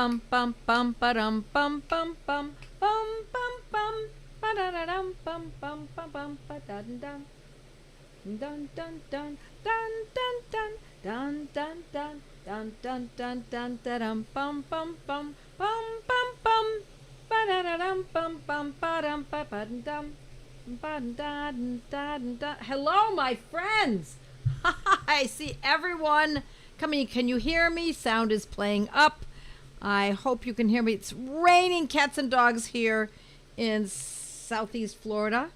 bum bum bum ba-dum bum bum bum bum bum bum ba-da-da-dum bum bum bum bum ba-da-dum dun dun dun dun dun dun dun dun dun dun dun dun dun bum bum bum bum bum bum ba-da-da-dum bum bum ba-dum ba-ba-dum. Hello, my friends. I see everyone coming. Can you hear me? Sound is playing up. I hope you can hear me. It's raining cats and dogs here in Southeast Florida.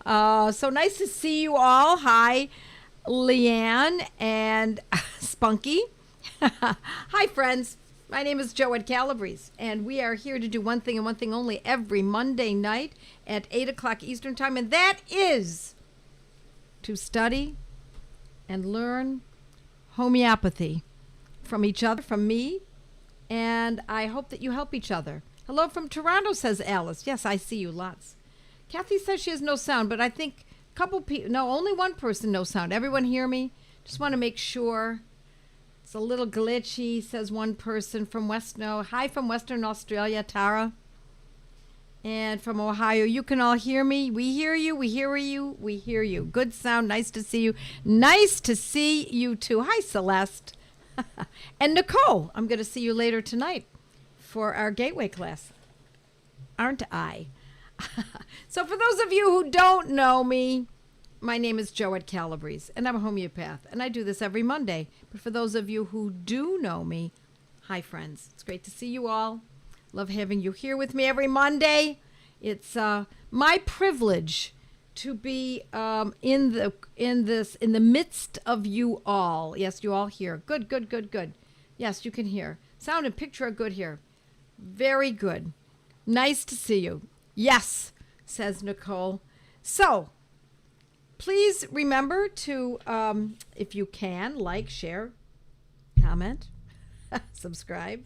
So nice to see you all. Hi, Leanne and Spunky. Hi, friends. My name is Joette Calabrese, and we are here to do one thing and one thing only every Monday night at 8 o'clock Eastern Time, and that is to study and learn homeopathy from each other, from me, and I hope that you help each other. Hello from Toronto, says Alice. Yes, I see you lots. Kathy says she has no sound, but I think a couple people, no, only one person no sound. Everyone hear me? Just want to make sure. It's a little glitchy, says one person from Hi from Western Australia, Tara. And from Ohio, you can all hear me. We hear you, we hear you, we hear you. Good sound, nice to see you. Nice to see you too. Hi, Celeste. And Nicole, I'm going to see you later tonight for our Gateway class. Aren't I? So for those of you who don't know me, my name is Joette Calabrese, and I'm a homeopath, and I do this every Monday. But for those of you who do know me, hi, friends. It's great to see you all. Love having you here with me every Monday. It's my privilege to be in the midst of you all. Yes, you all hear. Good, good, good, good. Yes, you can hear. Sound and picture are good here. Very good. Nice to see you. Yes, says Nicole. So, please remember to, if you can, like, share, comment, subscribe.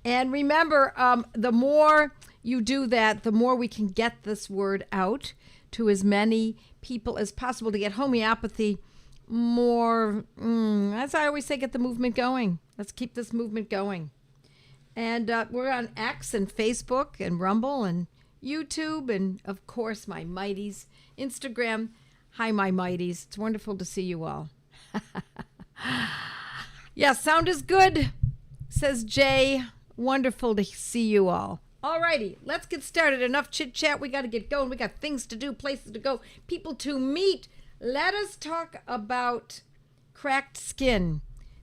And remember, the more you do that, the more we can get this word out to as many people as possible to get homeopathy more, as I always say, get the movement going. Let's keep this movement going. And we're on X and Facebook and Rumble and YouTube and, of course, my mighties, Instagram. Hi, my mighties. It's wonderful to see you all. Yeah, sound is good, says Jay. Wonderful to see you all. All righty, let's get started. Enough chit-chat. We got to get going. We got things to do, places to go, people to meet. Let us talk about cracked skin,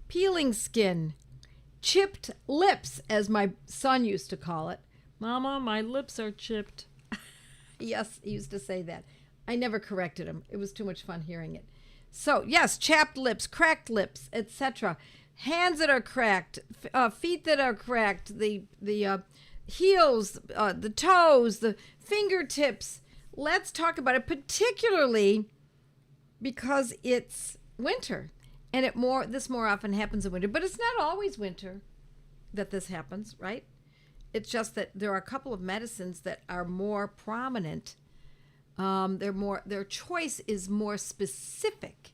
peeling skin, chipped lips, as my son used to call it. Mama, my lips are chipped. Yes, he used to say that. I never corrected him. It was too much fun hearing it. So, yes, chapped lips, cracked lips, etc. Hands that are cracked, feet that are cracked, the heels, the toes, the fingertips. Let's talk about it, particularly because it's winter, and this more often happens in winter. But it's not always winter that this happens, right? It's just that there are a couple of medicines that are more prominent. Their choice is more specific.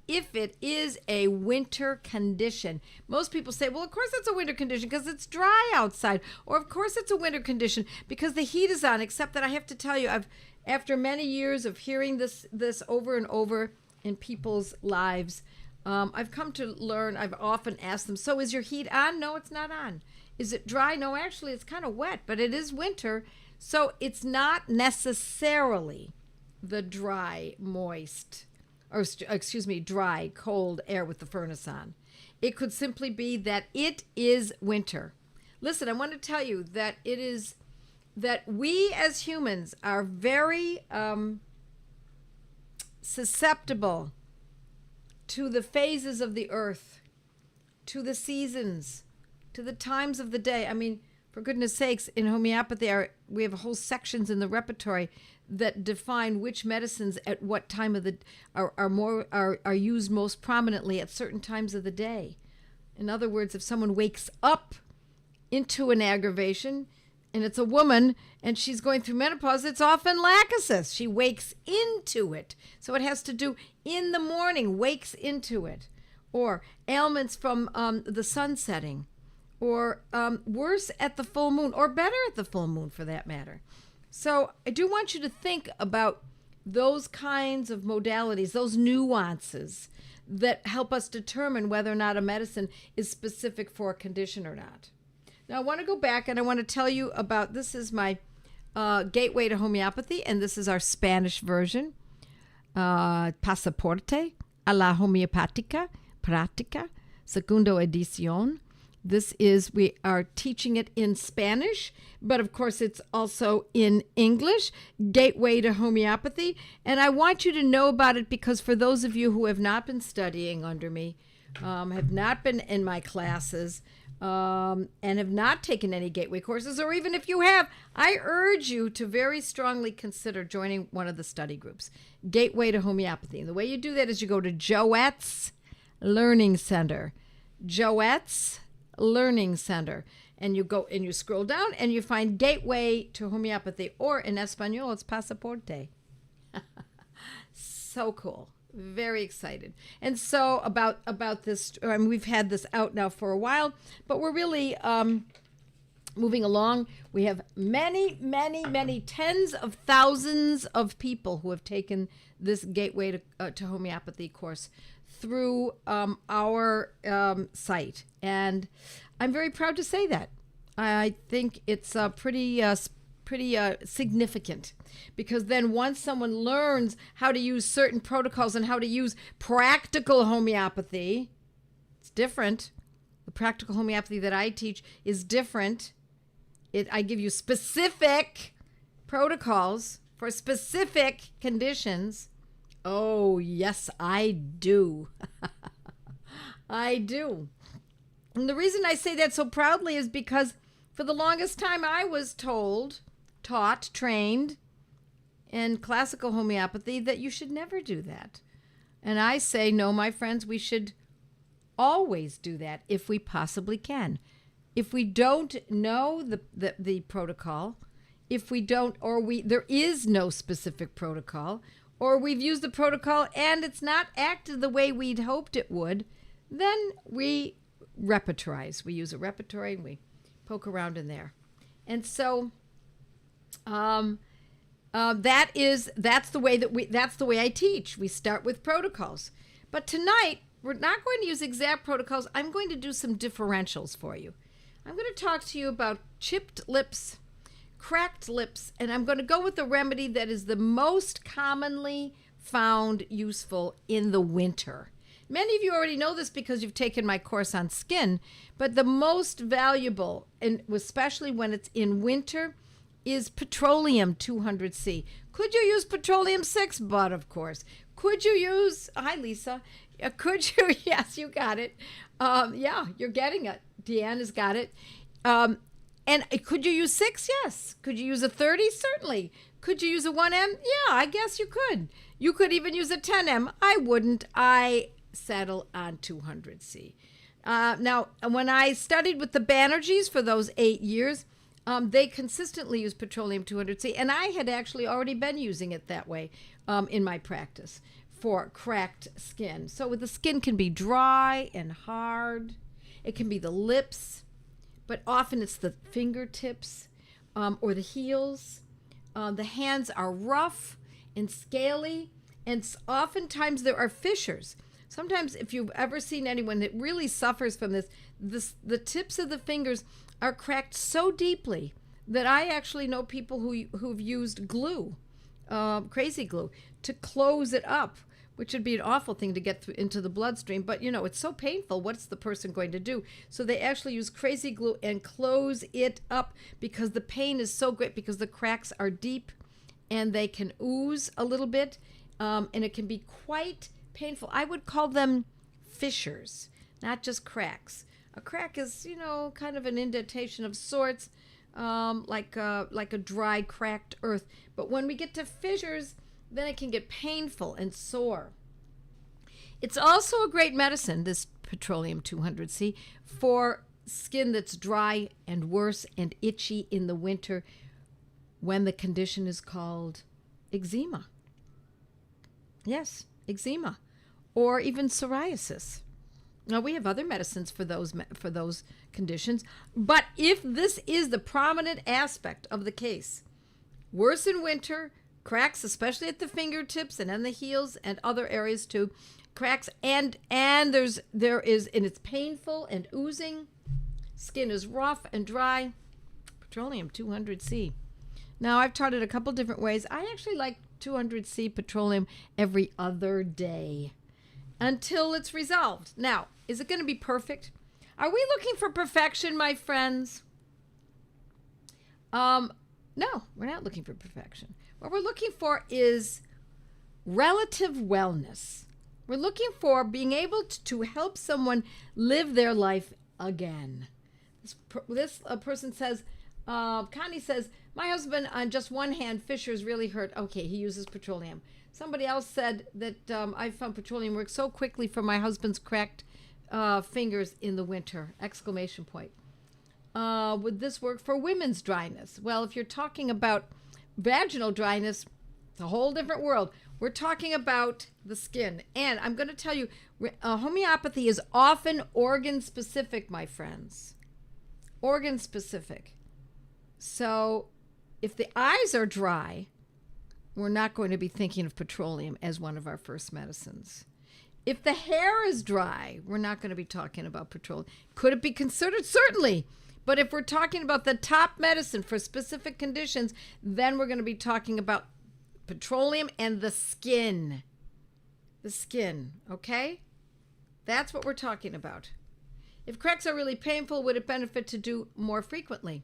If it is a winter condition, most people say, well, of course it's a winter condition because it's dry outside, or of course it's a winter condition because the heat is on. Except that I have to tell you, after many years of hearing this over and over in people's lives, I've come to learn. I've often asked them, so is your heat on? No, it's not on. Is it dry? No, actually, it's kind of wet, but it is winter. So it's not necessarily the dry, dry, cold air with the furnace on. It could simply be that it is winter. Listen, I want to tell you that that we as humans are very susceptible to the phases of the earth, to the seasons, to the times of the day. I mean, for goodness sakes, in homeopathy, we have whole sections in the repertory that define which medicines at what time of the are used most prominently at certain times of the day. In other words, if someone wakes up into an aggravation, and it's a woman and she's going through menopause, it's often lachesis. She wakes into it. So it has to do in the morning, wakes into it. Or ailments from the sun setting, or worse at the full moon, or better at the full moon for that matter. So I do want you to think about those kinds of modalities, those nuances that help us determine whether or not a medicine is specific for a condition or not. Now, I want to go back and I want to tell you about, this is my gateway to homeopathy, and this is our Spanish version. Pasaporte a la homeopática práctica, segundo edición. This is, we are teaching it in Spanish, but of course it's also in English, Gateway to Homeopathy. And I want you to know about it because for those of you who have not been studying under me, have not been in my classes, and have not taken any Gateway courses, or even if you have, I urge you to very strongly consider joining one of the study groups, Gateway to Homeopathy. And the way you do that is you go to Joette's Learning Center. Joette's Learning Center, and you go and you scroll down and you find Gateway to Homeopathy, or in Espanol it's Pasaporte. So cool, very excited. And so about this, we've had this out now for a while, but we're really moving along. We have many tens of thousands of people who have taken this Gateway to Homeopathy course through our site, and I'm very proud to say that. I think it's pretty significant, because then once someone learns how to use certain protocols and how to use practical homeopathy, it's different. The practical homeopathy that I teach is different. I give you specific protocols for specific conditions. Oh, yes, I do. I do. And the reason I say that so proudly is because for the longest time I was taught, trained in classical homeopathy that you should never do that. And I say, no, my friends, we should always do that if we possibly can. If we don't know the protocol, if we don't, there is no specific protocol, or we've used the protocol and it's not acted the way we'd hoped it would, then we repertorize. We use a repertory and we poke around in there. And so that's the way I teach. We start with protocols. But tonight, we're not going to use exact protocols. I'm going to do some differentials for you. I'm going to talk to you about chipped lips, cracked lips, and I'm going to go with the remedy that is the most commonly found useful in the winter. Many of you already know this because you've taken my course on skin, but the most valuable, and especially when it's in winter, is Petroleum 200C. Could you use Petroleum 6? But of course. Could you use, hi Lisa, could you, yes, you got it. Yeah, you're getting it. Deanne has got it. And could you use 6? Yes. Could you use a 30? Certainly. Could you use a 1M? Yeah, I guess you could. You could even use a 10M. I wouldn't. I settle on 200C. Now, when I studied with the Banerjees for those 8 years, they consistently used Petroleum 200C, and I had actually already been using it that way in my practice for cracked skin. So the skin can be dry and hard. It can be the lips, but often it's the fingertips or the heels. The hands are rough and scaly, and oftentimes there are fissures. Sometimes if you've ever seen anyone that really suffers from this, the tips of the fingers are cracked so deeply that I actually know people who've used glue, crazy glue, to close it up, which would be an awful thing to get into the bloodstream. But, it's so painful. What's the person going to do? So they actually use crazy glue and close it up because the pain is so great, because the cracks are deep and they can ooze a little bit, and it can be quite painful. I would call them fissures, not just cracks. A crack is, kind of an indentation of sorts, like a dry, cracked earth. But when we get to fissures, then it can get painful and sore. It's also a great medicine, this Petroleum 200C, for skin that's dry and worse and itchy in the winter when the condition is called eczema. Yes, eczema. Or even psoriasis. Now, we have other medicines for those conditions, but if this is the prominent aspect of the case, worse in winter, cracks, especially at the fingertips and on the heels and other areas too, cracks, and there is, and it's painful and oozing, skin is rough and dry, Petroleum 200C. Now, I've taught it a couple different ways. I actually like 200C Petroleum every other day until it's resolved. Now, is it going to be perfect? Are we looking for perfection, my friends? No, we're not looking for perfection. What we're looking for is relative wellness. We're looking for being able to help someone live their life again. This person says, Connie says, my husband on just one hand, fissures really hurt. Okay, he uses petroleum. Somebody else said that I found petroleum works so quickly for my husband's cracked fingers in the winter! Exclamation point. Would this work for women's dryness? Well, if you're talking about vaginal dryness, it's a whole different world. We're talking about the skin. And I'm going to tell you, homeopathy is often organ specific, my friends. Organ specific. So if the eyes are dry, we're not going to be thinking of petroleum as one of our first medicines. If the hair is dry, we're not going to be talking about petroleum. Could it be considered? Certainly. But if we're talking about the top medicine for specific conditions, then we're going to be talking about petroleum and the skin. The skin, okay? That's what we're talking about. If cracks are really painful, would it benefit to do more frequently?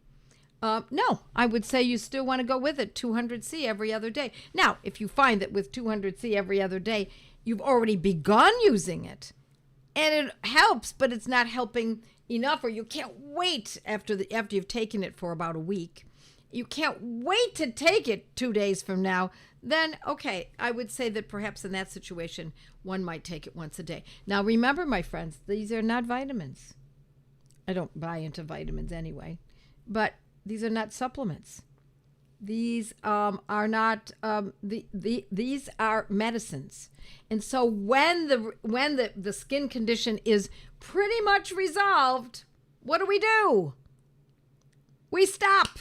No, I would say you still want to go with it, 200C every other day. Now, if you find that with 200C every other day, you've already begun using it, and it helps, but it's not helping enough, or you can't wait after you've taken it for about a week, you can't wait to take it 2 days from now, then okay, I would say that perhaps in that situation, one might take it once a day. Now remember, my friends, these are not vitamins. I don't buy into vitamins anyway, but these are not supplements. These are not these are medicines. And so when the skin condition is pretty much resolved, what do? We stop.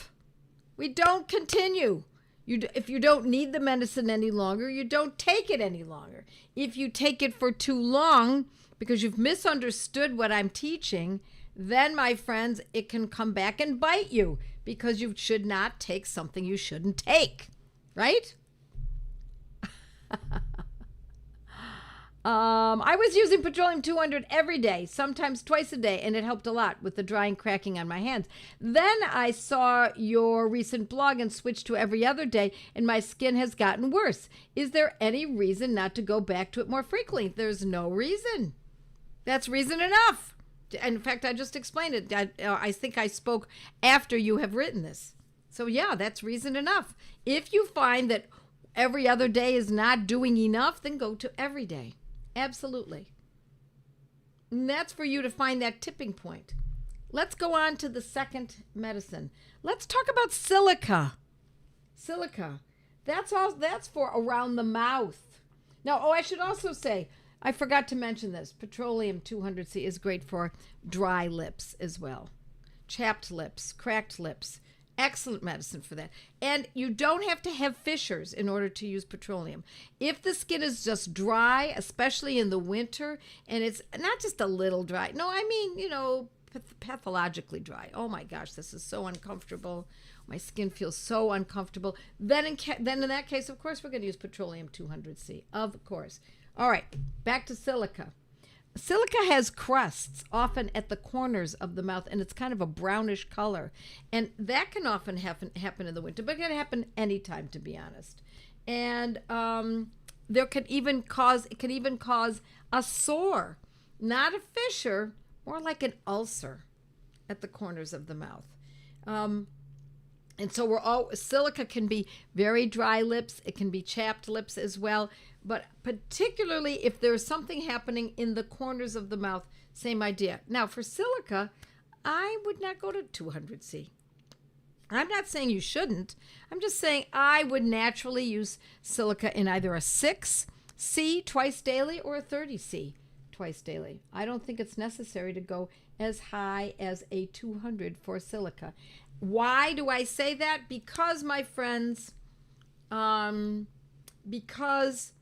We don't continue. If you don't need the medicine any longer, you don't take it any longer. If you take it for too long because you've misunderstood what I'm teaching, then, my friends, it can come back and bite you because you should not take something you shouldn't take, right? I was using Petroleum 200 every day, sometimes twice a day, and it helped a lot with the drying, cracking on my hands. Then I saw your recent blog and switched to every other day, and my skin has gotten worse. Is there any reason not to go back to it more frequently? There's no reason. That's reason enough. In fact, I just explained it. I think I spoke after you have written this. So yeah, that's reason enough. If you find that every other day is not doing enough, then go to every day. Absolutely. And that's for you to find that tipping point. Let's go on to the second medicine. Let's talk about silica. Silica. That's for around the mouth. Now, I should also say, I forgot to mention this. Petroleum 200C is great for dry lips as well. Chapped lips, cracked lips. Excellent medicine for that. And you don't have to have fissures in order to use petroleum. If the skin is just dry, especially in the winter, and it's not just a little dry. No, I mean, pathologically dry. Oh my gosh, this is so uncomfortable. My skin feels so uncomfortable. Then in that case, of course, we're going to use Petroleum 200C. Of course. All right, back to silica. Silica has crusts, often at the corners of the mouth, and it's kind of a brownish color. And that can often happen in the winter, but it can happen anytime, to be honest. And it can even cause a sore, not a fissure, more like an ulcer at the corners of the mouth. And so silica can be very dry lips. It can be chapped lips as well. But particularly if there's something happening in the corners of the mouth, same idea. Now, for silica, I would not go to 200C. I'm not saying you shouldn't. I'm just saying I would naturally use silica in either a 6C twice daily or a 30C twice daily. I don't think it's necessary to go as high as a 200 for silica. Why do I say that? Because, my friends, because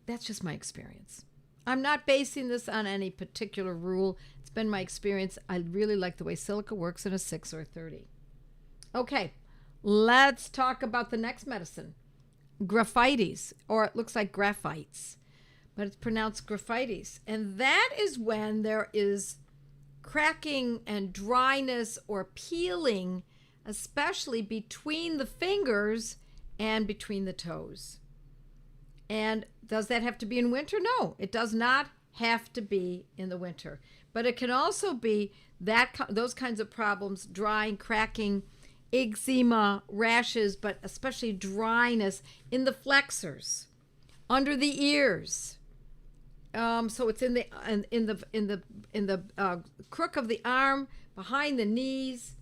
that's just my experience. I'm not basing this on any particular rule. It's been my experience. I really like the way silica works in a 6 or 30. Okay, let's talk about the next medicine. Graphitis, or it looks like graphites, but it's pronounced graphitis. And that is when there is cracking and dryness or peeling, especially between the fingers and between the toes. And does that have to be in winter? No, it does not have to be in the winter. But it can also be those kinds of problems, drying, cracking, eczema, rashes, but especially dryness in the flexors, under the ears. So it's in the crook of the arm, behind the knees.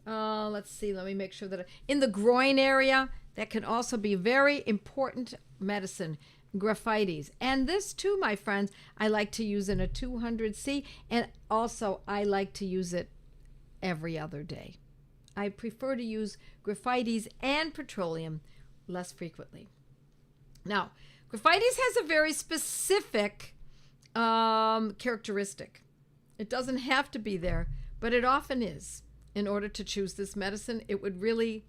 Let's see. Let me make sure that in the groin area. That can also be very important medicine, Graphitis. And this too, my friends, I like to use in a 200C, and also I like to use it every other day. I prefer to use Graphitis and Petroleum less frequently. Now, Graphitis has a very specific characteristic. It doesn't have to be there, but it often is. In order to choose this medicine, it would really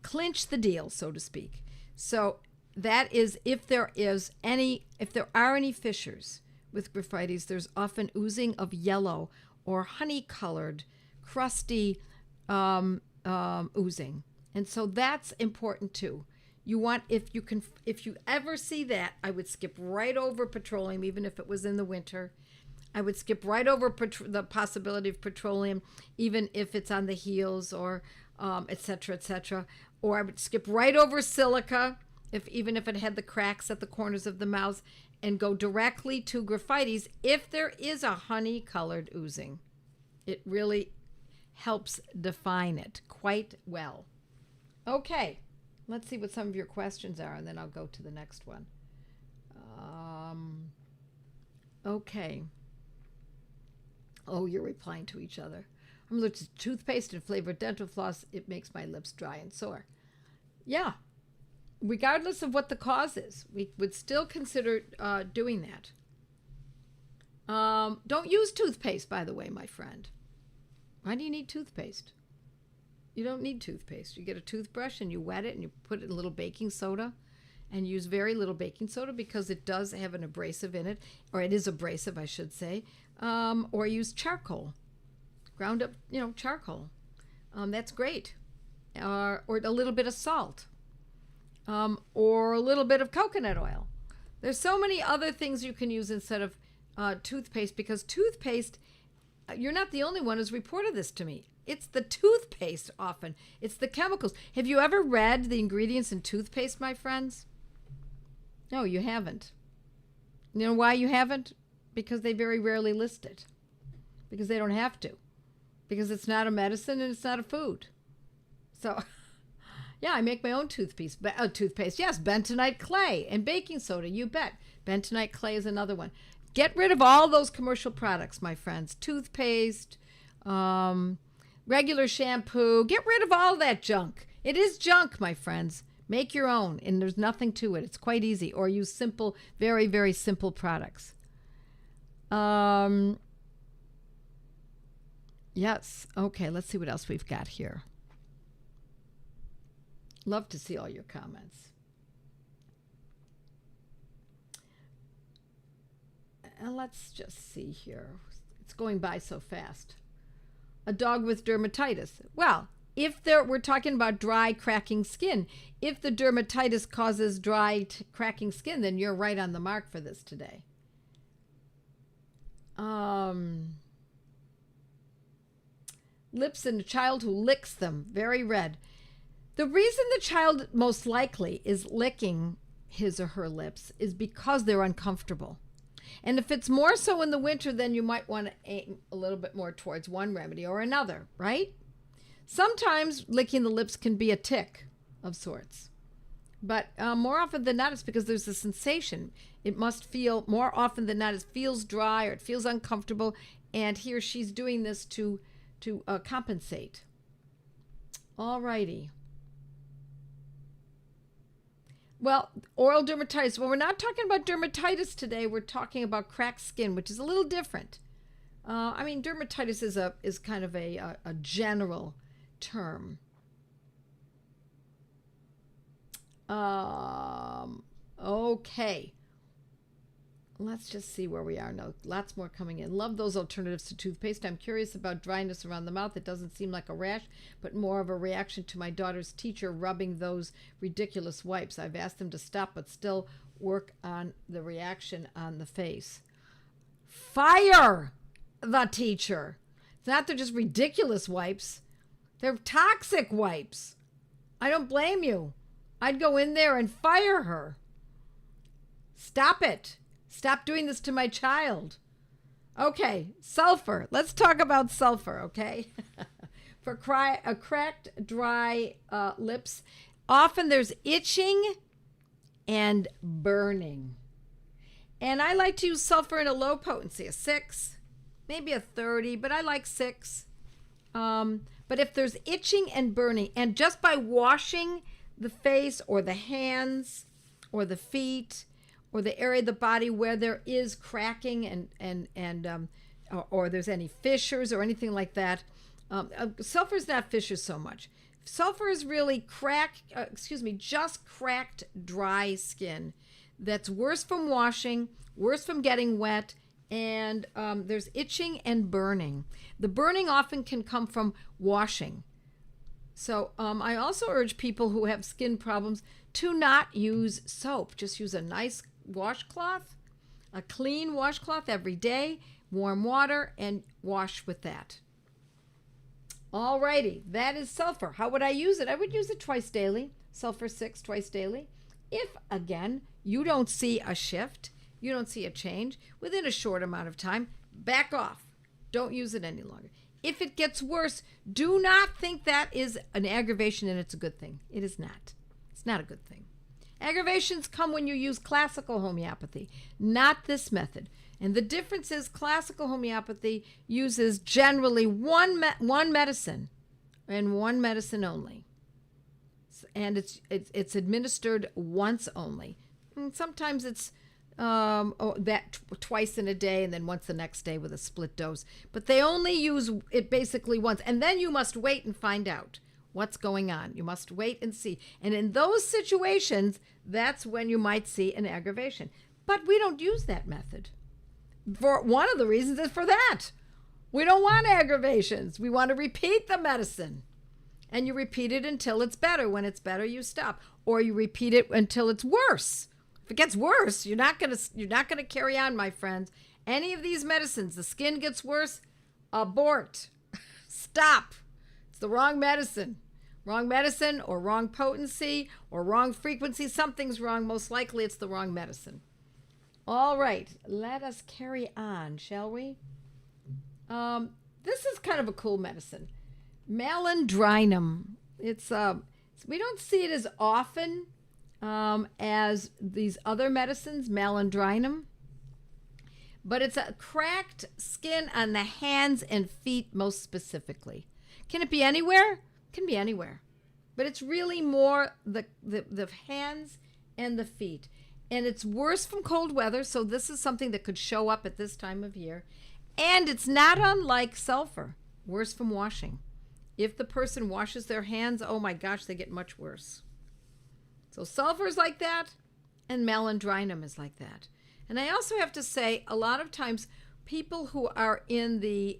clinch the deal, so to speak. So that is if there are any fissures with Graphitis, there's often oozing of yellow or honey-colored, crusty oozing, and so that's important too. You want, if you ever see that, I would skip right over Petroleum, even if it was in the winter. I would skip right over the possibility of Petroleum, even if it's on the heels or et cetera, or I would skip right over Silica, even if it had the cracks at the corners of the mouth, and go directly to Graphitis if there is a honey-colored oozing. It really helps define it quite well. Okay, let's see what some of your questions are, and then I'll go to the next one. Okay. Oh, you're replying to each other. I'm allergic to toothpaste and flavored dental floss. It makes my lips dry and sore. Yeah. Regardless of what the cause is, we would still consider doing that. Don't use toothpaste, by the way, my friend. Why do you need toothpaste? You don't need toothpaste. You get a toothbrush and you wet it and you put it in a little baking soda, and use very little baking soda because it does have an abrasive in it, or it is abrasive, I should say. Or use charcoal, ground up, charcoal. That's great. Or a little bit of salt, or a little bit of coconut oil. There's so many other things you can use instead of toothpaste, because toothpaste, you're not the only one who's reported this to me. It's the toothpaste often. It's the chemicals. Have you ever read the ingredients in toothpaste, my friends? No, you haven't. You know why you haven't? Because they very rarely list it. Because they don't have to. Because it's not a medicine and it's not a food. So, yeah, I make my own toothpaste. Yes, bentonite clay and baking soda, you bet. Bentonite clay is another one. Get rid of all those commercial products, my friends. Toothpaste, regular shampoo. Get rid of all that junk. It is junk, my friends. Make your own, and there's nothing to it. It's quite easy. Or use simple, very, very simple products. Yes. Okay, let's see what else we've got here. Love to see all your comments. And let's just see here. It's going by so fast. A dog with dermatitis. Well, we're talking about dry, cracking skin. If the dermatitis causes dry, cracking skin, then you're right on the mark for this today. Lips in a child who licks them, very red. The reason the child most likely is licking his or her lips is because they're uncomfortable. And if it's more so in the winter, then you might want to aim a little bit more towards one remedy or another, right? Sometimes licking the lips can be a tic of sorts. But more often than not, it's because there's a sensation. It must feel, more often than not, it feels dry or it feels uncomfortable. And he or she's doing this to compensate. All righty. Well, oral dermatitis. Well, we're not talking about dermatitis today. We're talking about cracked skin, which is a little different. I mean, dermatitis is kind of a general term. Okay. Let's just see where we are now. Lots more coming in. Love those alternatives to toothpaste. I'm curious about dryness around the mouth. It doesn't seem like a rash, but more of a reaction to my daughter's teacher rubbing those ridiculous wipes. I've asked them to stop, but still work on the reaction on the face. Fire the teacher. It's not they're just ridiculous wipes. They're toxic wipes. I don't blame you. I'd go in there and fire her. Stop it. Stop doing this to my child. Okay, sulfur. Let's talk about sulfur, okay? For cracked, dry lips, often there's itching and burning. And I like to use sulfur in a low potency, a 6, maybe a 30, but I like 6. But if there's itching and burning, and just by washing the face or the hands or the feet or the area of the body where there is cracking or there's any fissures or anything like that, sulfur is not fissures so much. Sulfur is really just cracked dry skin that's worse from washing, worse from getting wet, and there's itching and burning. The burning often can come from washing. So I also urge people who have skin problems to not use soap. Just use a nice washcloth, a clean washcloth every day, warm water, and wash with that. Alrighty, that is sulfur. How would I use it? I would use it twice daily, sulfur 6 twice daily. If, again, you don't see a shift, you don't see a change within a short amount of time, back off. Don't use it any longer. If it gets worse, do not think that is an aggravation and it's a good thing. It is not. It's not a good thing. Aggravations come when you use classical homeopathy, not this method. And the difference is classical homeopathy uses generally one medicine and one medicine only. And it's administered once only. And sometimes it's twice in a day and then once the next day with a split dose. But they only use it basically once. And then you must wait and find out what's going on. You must wait and see. And in those situations, that's when you might see an aggravation. But we don't use that method. For one of the reasons is for that. We don't want aggravations. We want to repeat the medicine. And you repeat it until it's better. When it's better, you stop. Or you repeat it until it's worse. If it gets worse, you're not gonna carry on, my friends. Any of these medicines, the skin gets worse, abort. Stop. It's the wrong medicine. Wrong medicine or wrong potency or wrong frequency. Something's wrong. Most likely it's the wrong medicine. All right, let us carry on, shall we? This is kind of a cool medicine. Malandrinum. It's we don't see it as often as these other medicines, malandrinum. But it's a cracked skin on the hands and feet most specifically. Can it be anywhere? It can be anywhere. But it's really more the hands and the feet. And it's worse from cold weather, so this is something that could show up at this time of year. And it's not unlike sulfur, worse from washing. If the person washes their hands, oh my gosh, they get much worse. So sulfur is like that, and malandrinum is like that. And I also have to say, a lot of times, people who are in the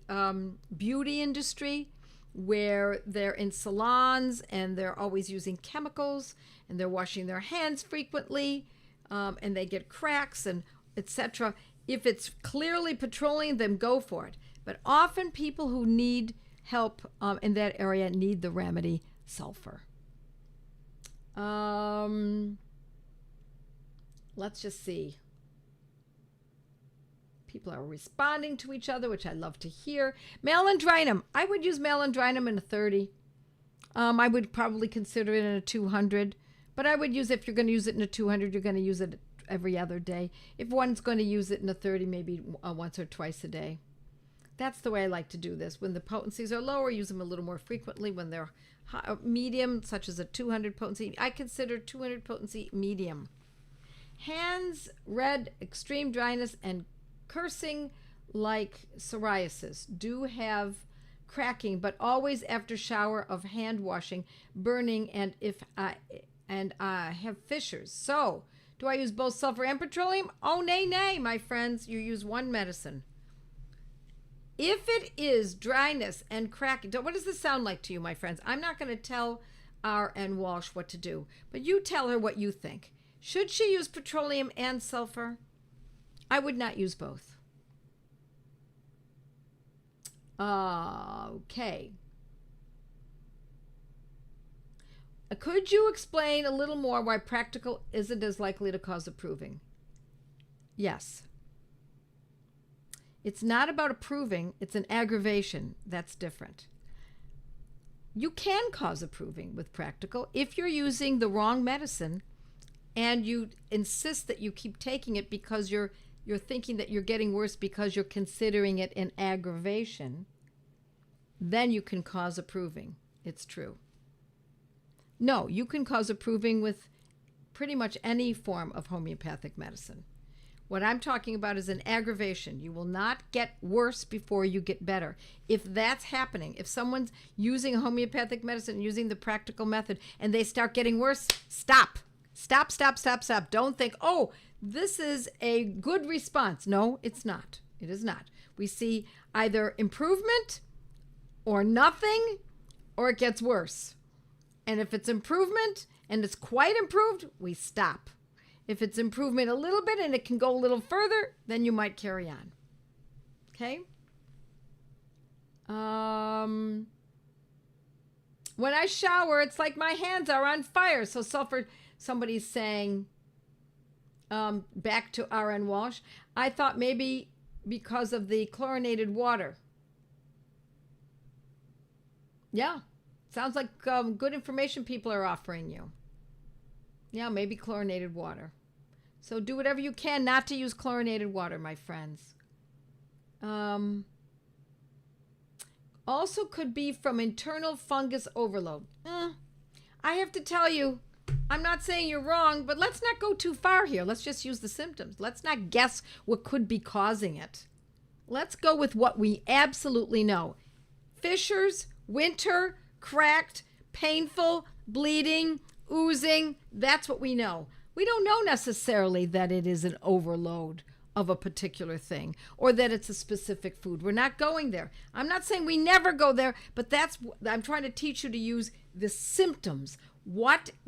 beauty industry, where they're in salons and they're always using chemicals and they're washing their hands frequently, and they get cracks and etc. If it's clearly petroleum, then go for it. But often people who need help in that area need the remedy sulfur. Let's just see. People are responding to each other, which I love to hear. Malandrinum. I would use malandrinum in a 30. I would probably consider it in a 200. But I would use, if you're going to use it in a 200, you're going to use it every other day. If one's going to use it in a 30, maybe once or twice a day. That's the way I like to do this. When the potencies are lower, use them a little more frequently. When they're medium, such as a 200 potency, I consider 200 potency medium. Hands, red, extreme dryness, and cursing like psoriasis. Do have cracking, but always after shower of hand washing, burning, and have fissures. So, do I use both sulfur and petroleum? Oh, nay, nay, my friends. You use one medicine. If it is dryness and cracking, what does this sound like to you, my friends? I'm not going to tell R.N. Walsh what to do, but you tell her what you think. Should she use petroleum and sulfur? I would not use both. Okay. Could you explain a little more why practical isn't as likely to cause approving? Yes. It's not about approving, it's an aggravation. That's different. You can cause approving with practical if you're using the wrong medicine and you insist that you keep taking it because you're thinking that you're getting worse because you're considering it an aggravation. Then you can cause approving. It's true. No, you can cause approving with pretty much any form of homeopathic medicine. What I'm talking about is an aggravation. You will not get worse before you get better. If that's happening, if someone's using homeopathic medicine, using the practical method, and they start getting worse, stop. Stop, stop, stop, stop. Don't think, oh, this is a good response. No, it's not. It is not. We see either improvement or nothing, or it gets worse. And if it's improvement and it's quite improved, we stop. If it's improvement a little bit and it can go a little further, then you might carry on. Okay? When I shower, it's like my hands are on fire. So sulfur, somebody's saying, back to R.N. Walsh, I thought maybe because of the chlorinated water. Yeah. Sounds like good information people are offering you. Yeah, maybe chlorinated water. So do whatever you can not to use chlorinated water, my friends. Also could be from internal fungus overload. I have to tell you, I'm not saying you're wrong, but let's not go too far here. Let's just use the symptoms. Let's not guess what could be causing it. Let's go with what we absolutely know. Fissures, winter, cracked, painful, bleeding, oozing, that's what we know. We don't know necessarily that it is an overload of a particular thing or that it's a specific food. We're not going there. I'm not saying we never go there, but I'm trying to teach you to use the symptoms.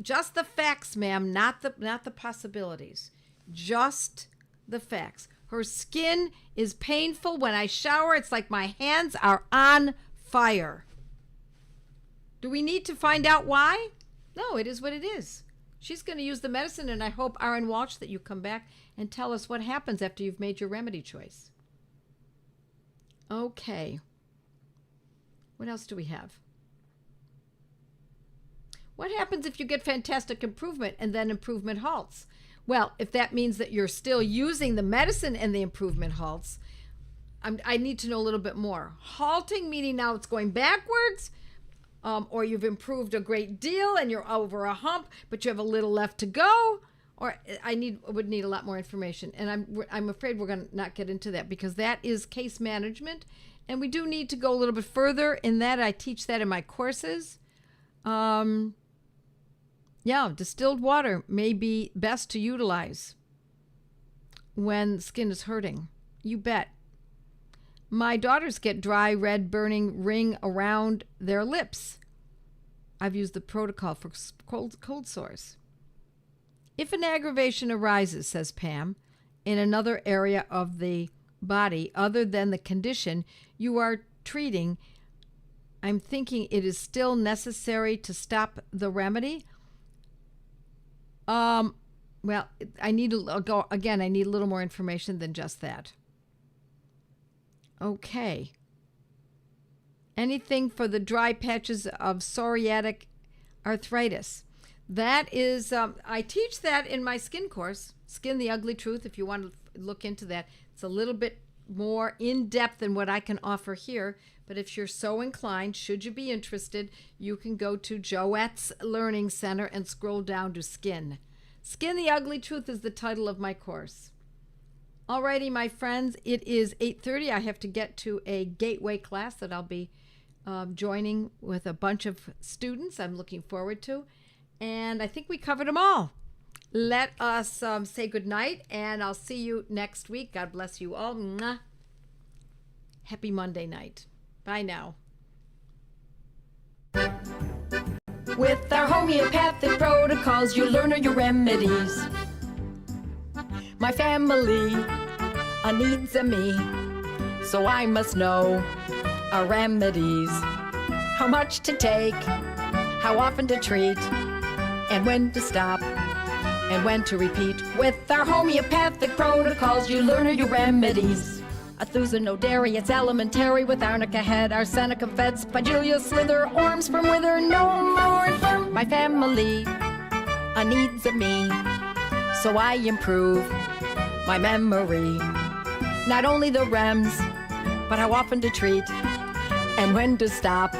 Just the facts, ma'am, not the possibilities. Just the facts. Her skin is painful. When I shower, it's like my hands are on fire. Do we need to find out why? No, it is what it is. She's going to use the medicine, and I hope, R.N. Walsh, that you come back and tell us what happens after you've made your remedy choice. Okay. What else do we have? What happens if you get fantastic improvement and then improvement halts? Well, if that means that you're still using the medicine and the improvement halts, I need to know a little bit more. Halting, meaning now it's going backwards, or you've improved a great deal and you're over a hump, but you have a little left to go, or would need a lot more information. And I'm afraid we're going to not get into that because that is case management, and we do need to go a little bit further in that. I teach that in my courses. Distilled water may be best to utilize when skin is hurting. You bet. My daughters get dry, red, burning ring around their lips. I've used the protocol for cold sores. If an aggravation arises, says Pam, in another area of the body other than the condition you are treating, I'm thinking it is still necessary to stop the remedy. I need to go again. I need a little more information than just that. Okay. Anything for the dry patches of psoriatic arthritis. That is, I teach that in my skin course, Skin the Ugly Truth. If you want to look into that, it's a little bit more in depth than what I can offer here. But if you're so inclined, should you be interested, you can go to Joette's Learning Center and scroll down to Skin. Skin the Ugly Truth is the title of my course. Alrighty, my friends, it is 8:30. I have to get to a gateway class that I'll be joining with a bunch of students I'm looking forward to. And I think we covered them all. Let us say goodnight, and I'll see you next week. God bless you all. Mwah. Happy Monday night. Bye now. With our homeopathic protocols, you learn your remedies. My family needs me, so I must know our remedies. How much to take, how often to treat, and when to stop, and when to repeat. With our homeopathic protocols, you learn your remedies. Athusinoderry, it's elementary, with arnica head, arsenic of fed, spigelia slither, orms from wither, no more infirm. My family needs me, so I improve my memory. Not only the rems, but how often to treat, and when to stop,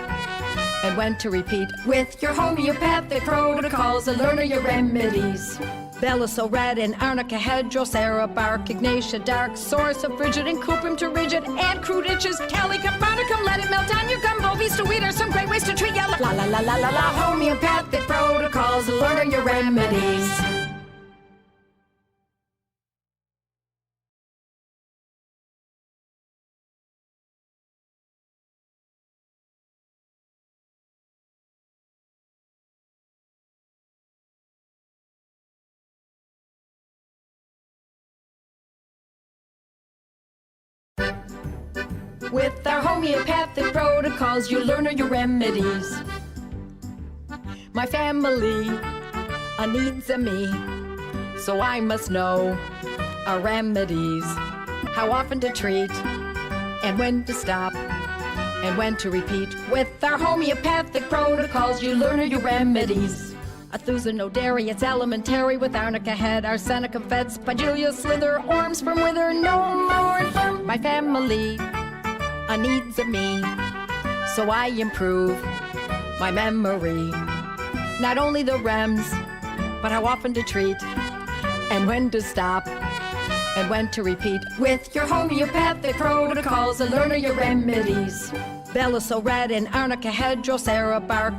and when to repeat. With your homeopathic protocols, learn your remedies. Belisol red and arnica head, drosera bark, ignatia dark, source of frigid and cuprum to rigid, and crude itches, calica bonicum, let it melt on your gumbo, beast to wheat are some great ways to treat ya. La la la la la la, homeopathic protocols, learn your remedies. With our homeopathic protocols, you learn your remedies. My family needs me, so I must know our remedies. How often to treat, and when to stop, and when to repeat. With our homeopathic protocols, you learn your remedies. Athusinoderry, it's elementary, with arnica head, arsenic of fed, spigelia slither, orms from wither, no more infirm. My family needs me, so I improve my memory. Not only the rems, but how often to treat, and when to stop, and when to repeat. With your homeopathic protocols, learn your remedies. Belisol red and arnica head, drosera bark,